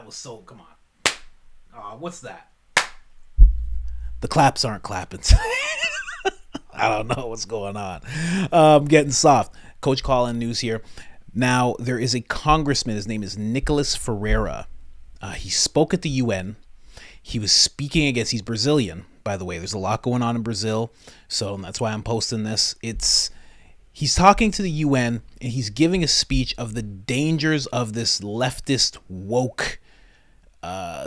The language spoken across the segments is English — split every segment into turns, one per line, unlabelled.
That was so, come on. What's that? The claps aren't clapping. I don't know what's going on. Getting soft. Coach Colin news here. Now, there is a congressman. His name is Nicholas Ferreira. He spoke at the UN. He was speaking against, he's Brazilian, by the way. There's a lot going on in Brazil, so that's why I'm posting this. He's talking to the UN, and he's giving a speech of the dangers of this leftist woke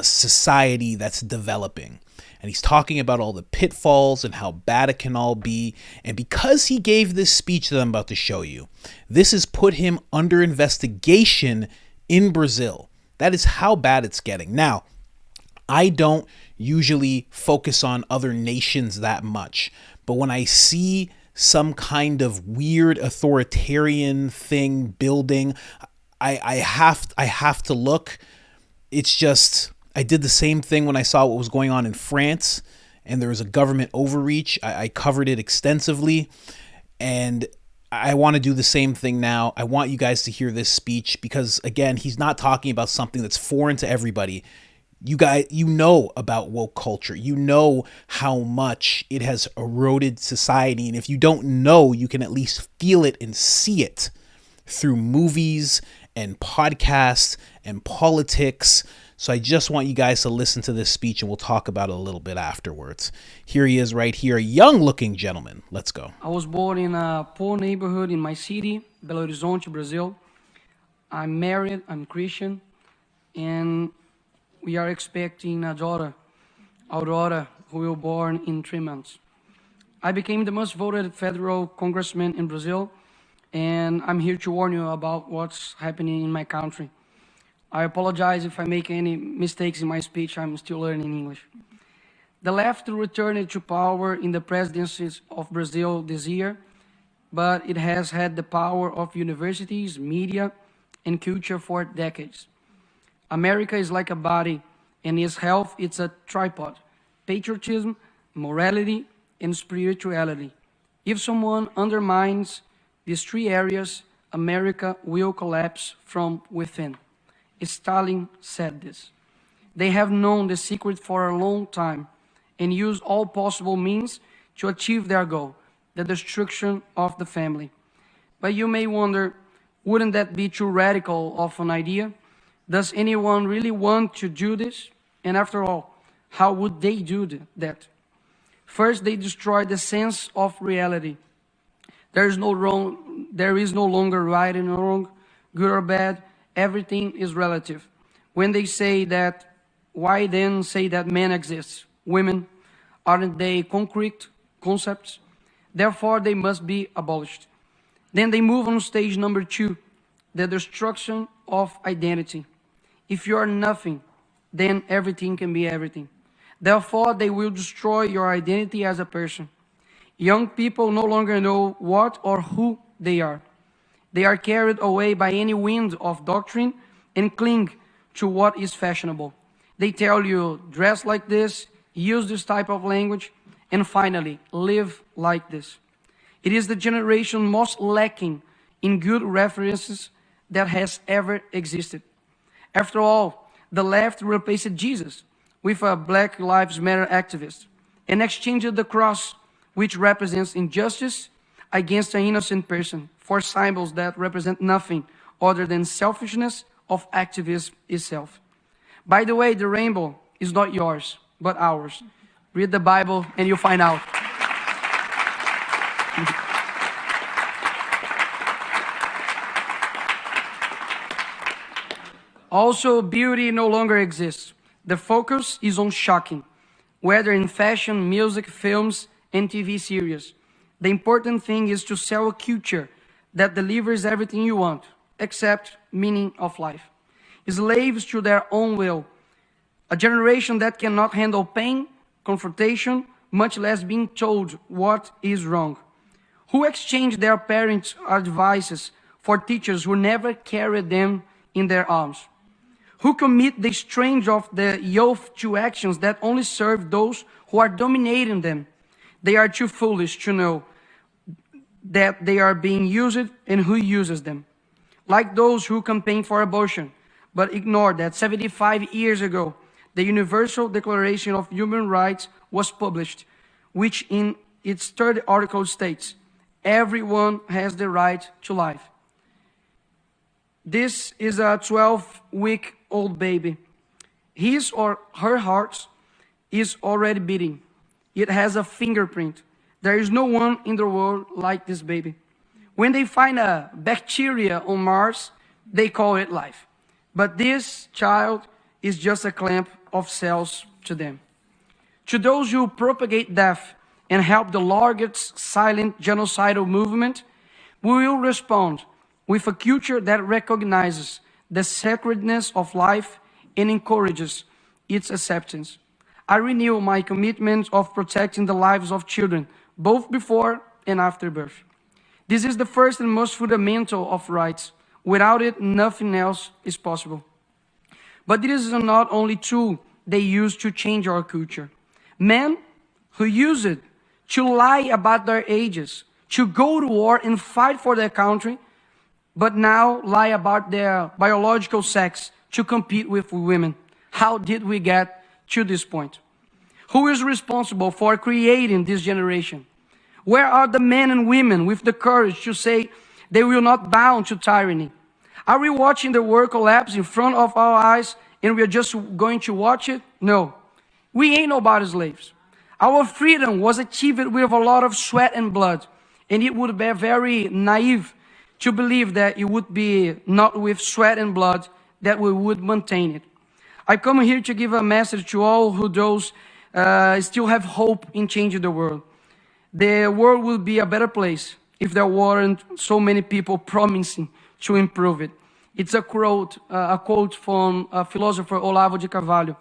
society that's developing. And he's talking about all the pitfalls and how bad it can all be. And because he gave this speech that I'm about to show you, this has put him under investigation in Brazil. That is how bad it's getting. Now, I don't usually focus on other nations that much, but when I see some kind of weird authoritarian thing building, I have to look. It's just, I did the same thing when I saw what was going on in France, and there was a government overreach. I covered it extensively, and I want to do the same thing now. I want you guys to hear this speech because, again, he's not talking about something that's foreign to everybody. You guys, you know about woke culture. You know how much it has eroded society. And if you don't know, you can at least feel it and see it through movies and podcasts and politics. So I just want you guys to listen to this speech, and we'll talk about it a little bit afterwards. Here he is right here, a young-looking gentleman. Let's go.
I was born in a poor neighborhood in my city, Belo Horizonte, Brazil. I'm married, I'm Christian, and we are expecting a daughter, Aurora, who will be born in 3 months. I became the most voted federal congressman in Brazil, and I'm here to warn you about what's happening in my country. I apologize if I make any mistakes in my speech. I'm still learning English. The left returned to power in the presidencies of Brazil this year, but it has had the power of universities, media, and culture for decades. America is like a body, and its health is a tripod: patriotism, morality, and spirituality. If someone undermines these 3 areas, America will collapse from within. Stalin said this. They have known the secret for a long time and use all possible means to achieve their goal, the destruction of the family. But you may wonder, wouldn't that be too radical of an idea? Does anyone really want to do this? And after all, how would they do that? First, they destroy the sense of reality. There is no longer right and wrong, good or bad. Everything is relative. When they say that, why then say that men exist? Women, aren't they concrete concepts? Therefore, they must be abolished. Then they move on stage number 2, the destruction of identity. If you are nothing, then everything can be everything. Therefore, they will destroy your identity as a person. Young people no longer know what or who they are. They are carried away by any wind of doctrine and cling to what is fashionable. They tell you, dress like this, use this type of language, and finally, live like this. It is the generation most lacking in good references that has ever existed. After all, the left replaced Jesus with a Black Lives Matter activist and exchanged the cross, which represents injustice, against an innocent person for symbols that represent nothing other than selfishness of activism itself. By the way, the rainbow is not yours, but ours. Read the Bible and you'll find out. Also, beauty no longer exists. The focus is on shocking, whether in fashion, music, films, and TV series. The important thing is to sell a culture that delivers everything you want, except meaning of life. Slaves to their own will. A generation that cannot handle pain, confrontation, much less being told what is wrong. Who exchange their parents' advices for teachers who never carried them in their arms? Who commit the strange of the youth to actions that only serve those who are dominating them? They are too foolish to know that they are being used and who uses them. Like those who campaign for abortion, but ignore that 75 years ago, the Universal Declaration of Human Rights was published, which in its third article states, everyone has the right to life. This is a 12-week-old baby. His or her heart is already beating. It has a fingerprint. There is no one in the world like this baby. When they find a bacteria on Mars, they call it life. But this child is just a clump of cells to them. To those who propagate death and help the largest silent genocidal movement, we will respond with a culture that recognizes the sacredness of life and encourages its acceptance. I renew my commitment of protecting the lives of children, both before and after birth. This is the first and most fundamental of rights. Without it, nothing else is possible. But it is not only tool they use to change our culture. Men who use it to lie about their ages, to go to war and fight for their country, but now lie about their biological sex to compete with women. How did we get to this point? Who is responsible for creating this generation? Where are the men and women with the courage to say they will not bow to tyranny? Are we watching the world collapse in front of our eyes and we are just going to watch it? No. We ain't nobody's slaves. Our freedom was achieved with a lot of sweat and blood, and it would be very naive to believe that it would be not with sweat and blood that we would maintain it. I come here to give a message to all who those still have hope in changing the world. The world will be a better place if there weren't so many people promising to improve it. It's a quote from philosopher Olavo de Carvalho,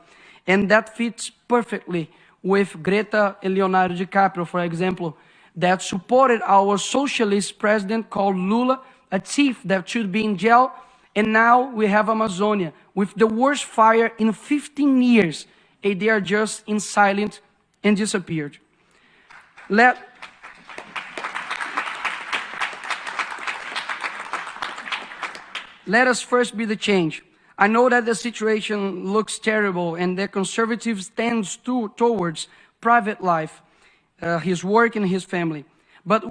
and that fits perfectly with Greta and Leonardo DiCaprio, for example, that supported our socialist president called Lula, a thief that should be in jail, and now we have Amazonia with the worst fire in 15 years, and they are just in silence and disappeared. Let us first be the change. I know that the situation looks terrible and that conservatives tend towards private life, his work and his family. But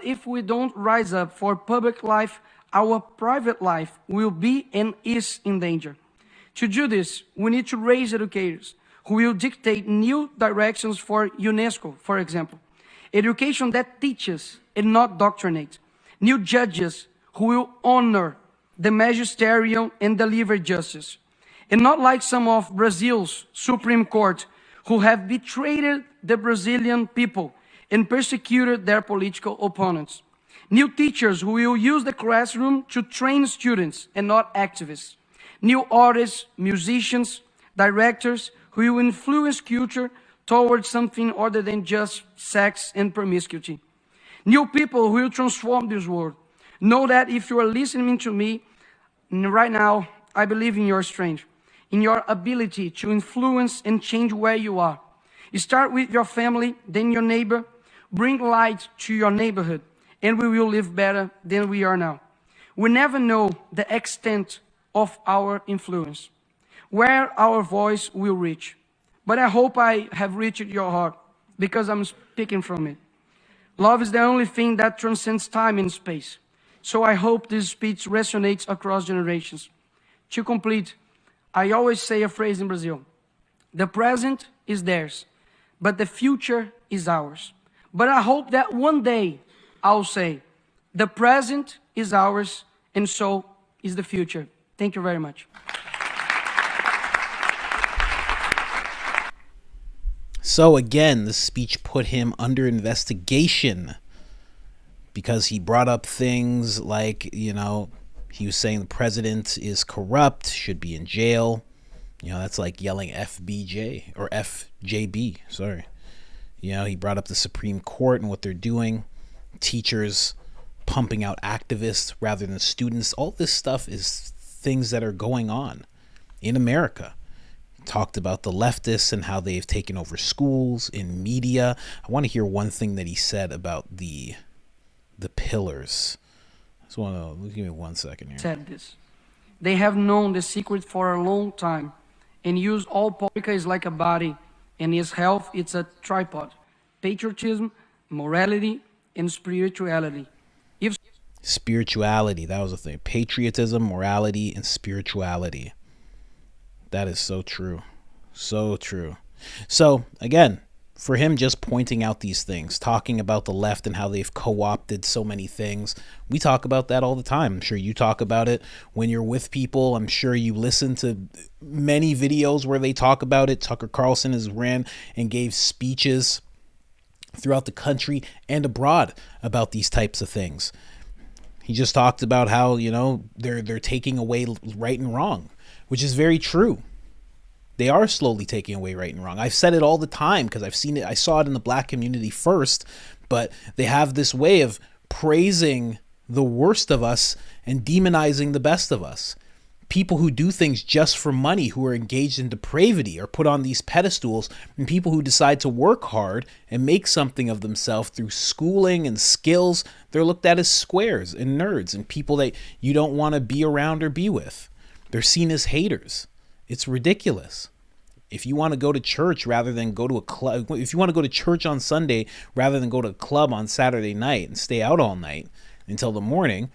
if we don't rise up for public life, our private life will be and is in danger. To do this, we need to raise educators who will dictate new directions for UNESCO, for example. Education that teaches and not doctrinates. New judges who will honor the magisterium and deliver justice. And not like some of Brazil's Supreme Court who have betrayed the Brazilian people and persecuted their political opponents. New teachers who will use the classroom to train students and not activists. New artists, musicians, directors who will influence culture towards something other than just sex and promiscuity. New people who will transform this world. Know that if you are listening to me right now, I believe in your strength, in your ability to influence and change where you are. You start with your family, then your neighbor. Bring light to your neighborhood, and we will live better than we are now. We never know the extent of our influence, where our voice will reach. But I hope I have reached your heart, because I'm speaking from it. Love is the only thing that transcends time and space. So I hope this speech resonates across generations. To complete, I always say a phrase in Brazil. The present is theirs, but the future is ours. But I hope that one day I'll say, the present is ours, and so is the future. Thank you very much.
So again, the speech put him under investigation because he brought up things like, he was saying the president is corrupt, should be in jail. That's like yelling FBJ or FJB, sorry. He brought up the Supreme Court and what they're doing, teachers pumping out activists rather than students. All this stuff is things that are going on in America. He talked about the leftists and how they've taken over schools, in media. I want to hear one thing that he said about the pillars. Just want to give me 1 second here.
Said this. They have known the secret for a long time and use all America is like a body, and its health it's a tripod: patriotism, morality, and spirituality. If
Spirituality, that was a thing. Patriotism, morality, and spirituality. That is so true. So true. So, again, for him just pointing out these things, talking about the left and how they've co-opted so many things, we talk about that all the time. I'm sure you talk about it when you're with people. I'm sure you listen to many videos where they talk about it. Tucker Carlson has ran and gave speeches throughout the country and abroad about these types of things. He just talked about how, they're taking away right and wrong, which is very true. They are slowly taking away right and wrong. I've said it all the time because I've seen it. I saw it in the black community first, but they have this way of praising the worst of us and demonizing the best of us. People who do things just for money, who are engaged in depravity, are put on these pedestals, and people who decide to work hard and make something of themselves through schooling and skills, they're looked at as squares and nerds and people that you don't want to be around or be with. They're seen as haters. It's ridiculous. If you want to go to church rather than go to a club, if you want to go to church on Sunday rather than go to a club on Saturday night and stay out all night until the morning,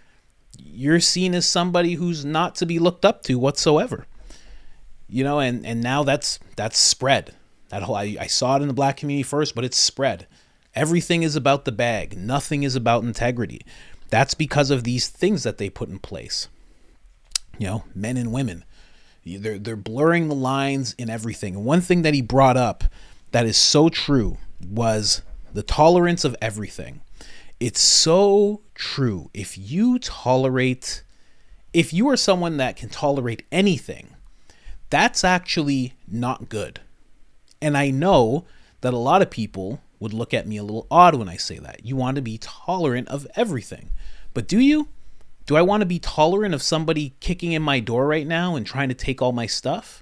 you're seen as somebody who's not to be looked up to whatsoever. And now that's spread. That whole I saw it in the black community first, but it's spread. Everything is about the bag. Nothing is about integrity. That's because of these things that they put in place. Men and women. They're blurring the lines in everything. And one thing that he brought up that is so true was the tolerance of everything. It's so true. If you are someone that can tolerate anything, that's actually not good. And I know that a lot of people would look at me a little odd when I say that. You want to be tolerant of everything. But do you? Do I want to be tolerant of somebody kicking in my door right now and trying to take all my stuff?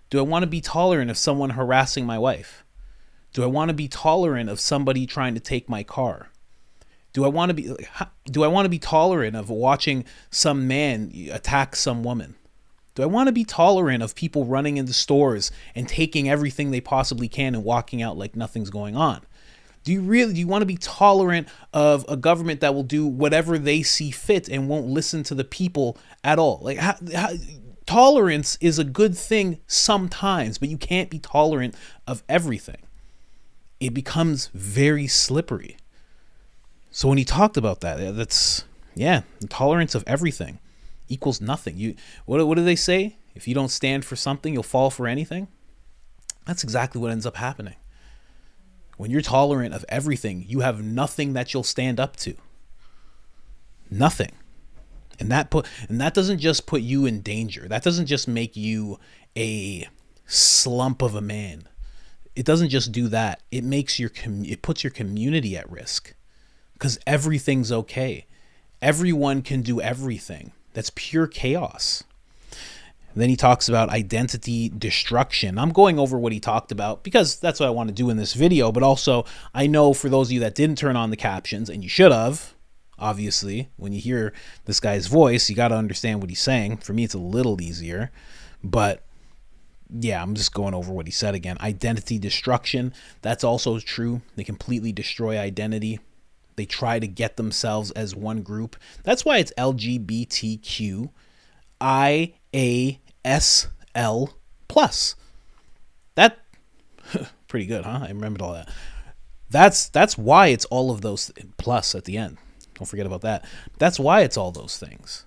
Do I want to be tolerant of someone harassing my wife? Do I want to be tolerant of somebody trying to take my car? Do I want to be tolerant of watching some man attack some woman? Do I want to be tolerant of people running into stores and taking everything they possibly can and walking out like nothing's going on? Do you want to be tolerant of a government that will do whatever they see fit and won't listen to the people at all? Tolerance is a good thing sometimes, but you can't be tolerant of everything. It becomes very slippery. So when he talked about that, the tolerance of everything equals nothing. What do they say? If you don't stand for something, you'll fall for anything. That's exactly what ends up happening. When you're tolerant of everything, you have nothing that you'll stand up to. Nothing. And that doesn't just put you in danger. That doesn't just make you a slump of a man. It doesn't just do that. It puts your community at risk. Because everything's okay. Everyone can do everything. That's pure chaos. And then he talks about identity destruction. I'm going over what he talked about because that's what I want to do in this video. But also, I know for those of you that didn't turn on the captions, and you should have, obviously, when you hear this guy's voice, you got to understand what he's saying. For me, it's a little easier. But yeah, I'm just going over what he said again. Identity destruction. That's also true. They completely destroy identity. They try to get themselves as one group. That's why it's LGBTQIASL+. That pretty good, huh? I remembered all that. That's why it's all of those plus at the end. Don't forget about that. That's why it's all those things.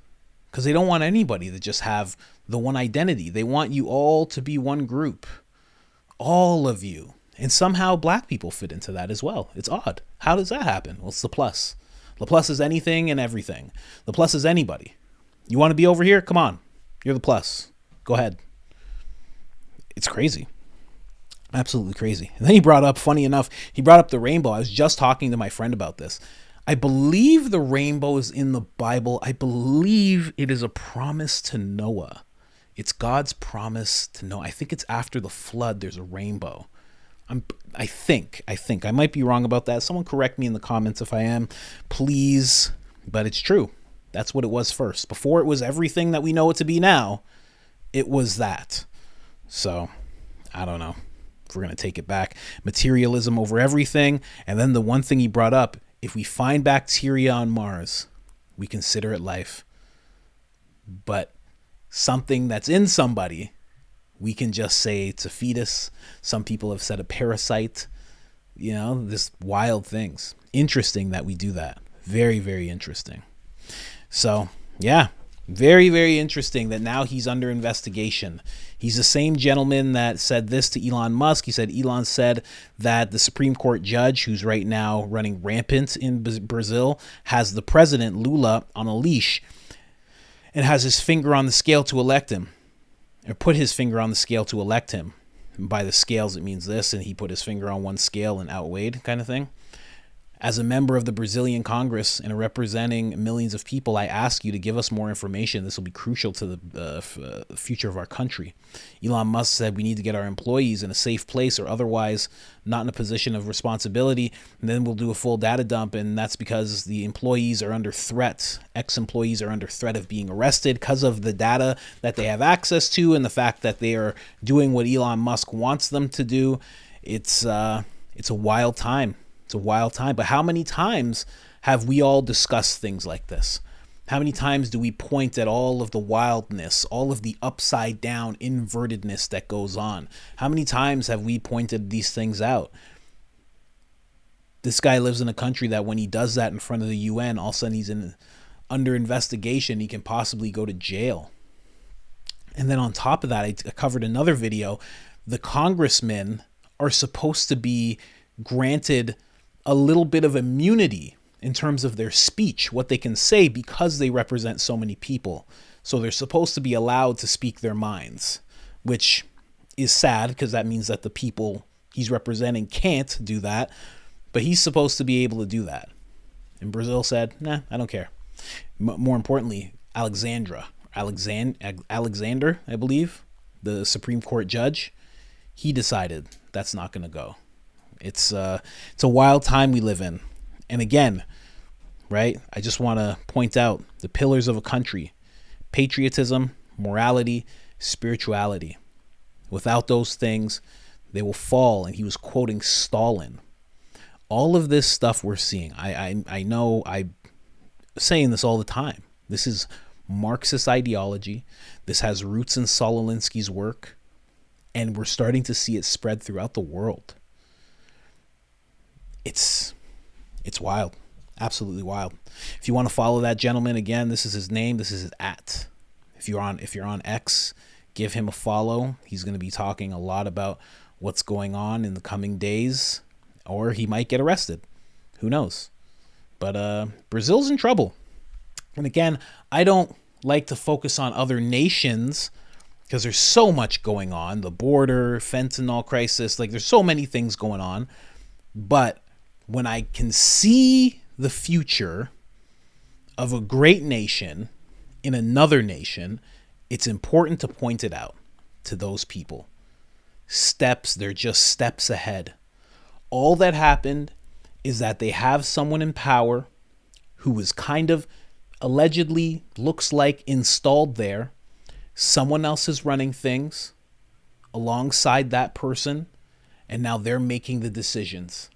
Because they don't want anybody to just have the one identity. They want you all to be one group. All of you. And somehow black people fit into that as well. It's odd. How does that happen? Well, it's the plus. The plus is anything and everything. The plus is anybody. You want to be over here? Come on. You're the plus. Go ahead. It's crazy. Absolutely crazy. And then he brought up, funny enough, the rainbow. I was just talking to my friend about this. I believe the rainbow is in the Bible. I believe it is a promise to Noah. It's God's promise to Noah. I think it's after the flood, there's a rainbow. I think I might be wrong about that. Someone correct me in the comments if I am, please. But it's true. That's what it was first. Before it was everything that we know it to be now, it was that. So, I don't know if we're going to take it back. Materialism over everything. And then the one thing he brought up, if we find bacteria on Mars, we consider it life. But something that's in somebody, we can just say it's a fetus. Some people have said a parasite. You know, this wild things. Interesting that we do that. Very, very interesting. So, yeah, very, very interesting that now he's under investigation. He's the same gentleman that said this to Elon Musk. He said Elon said that the Supreme Court judge, who's right now running rampant in Brazil, has the president, Lula, on a leash and has his finger on the scale to elect him, or put his finger on the scale to elect him. And by the scales, it means this, and he put his finger on one scale and outweighed, kind of thing. As a member of the Brazilian Congress and representing millions of people, I ask you to give us more information. This will be crucial to the future of our country. Elon Musk said we need to get our employees in a safe place or otherwise not in a position of responsibility. And then we'll do a full data dump. And that's because the employees are under threat. Ex-employees are under threat of being arrested because of the data that they have access to and the fact that they are doing what Elon Musk wants them to do. It's a wild time. It's a wild time. But how many times have we all discussed things like this? How many times do we point at all of the wildness, all of the upside down invertedness that goes on? How many times have we pointed these things out? This guy lives in a country that when he does that in front of the UN, all of a sudden he's under investigation. He can possibly go to jail. And then on top of that, I covered another video. The congressmen are supposed to be granted a little bit of immunity in terms of their speech, what they can say, because they represent so many people. So they're supposed to be allowed to speak their minds, which is sad because that means that the people he's representing can't do that, but he's supposed to be able to do that. And Brazil said, nah, I don't care. More importantly, Alexander, I believe, the Supreme Court judge, he decided that's not going to go. It's a wild time we live in. And again, right, I just want to point out the pillars of a country: patriotism, morality, spirituality. Without those things, they will fall. And he was quoting Stalin. All of this stuff we're seeing, I know I'm saying this all the time. This is Marxist ideology. This has roots in Saul Alinsky's work. And we're starting to see it spread throughout the world. It's wild. Absolutely wild. If you want to follow that gentleman, again, this is his name. This is his @ If you're on X, give him a follow. He's going to be talking a lot about what's going on in the coming days, or he might get arrested. Who knows? But Brazil's in trouble. And again, I don't like to focus on other nations because there's so much going on. The border, fentanyl crisis, like there's so many things going on. But when I can see the future of a great nation in another nation, it's important to point it out to those people. They're just steps ahead. All that happened is that they have someone in power who was kind of allegedly looks like installed there. Someone else is running things alongside that person, and now they're making the decisions.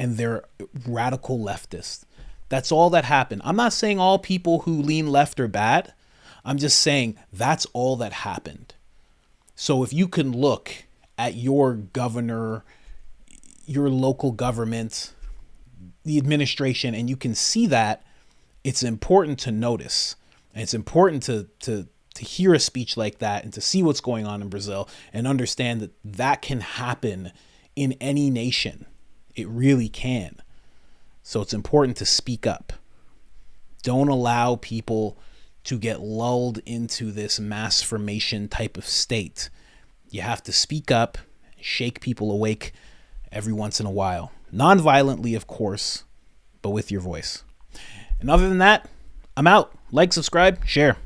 And they're radical leftists. That's all that happened. I'm not saying all people who lean left are bad. I'm just saying that's all that happened. So if you can look at your governor, your local government, the administration, and you can see that, it's important to notice. And it's important to hear a speech like that and to see what's going on in Brazil and understand that that can happen in any nation. It really can. So it's important to speak up. Don't allow people to get lulled into this mass formation type of state. You have to speak up, shake people awake every once in a while. Non-violently, of course, but with your voice. And other than that, I'm out. Like, subscribe, share.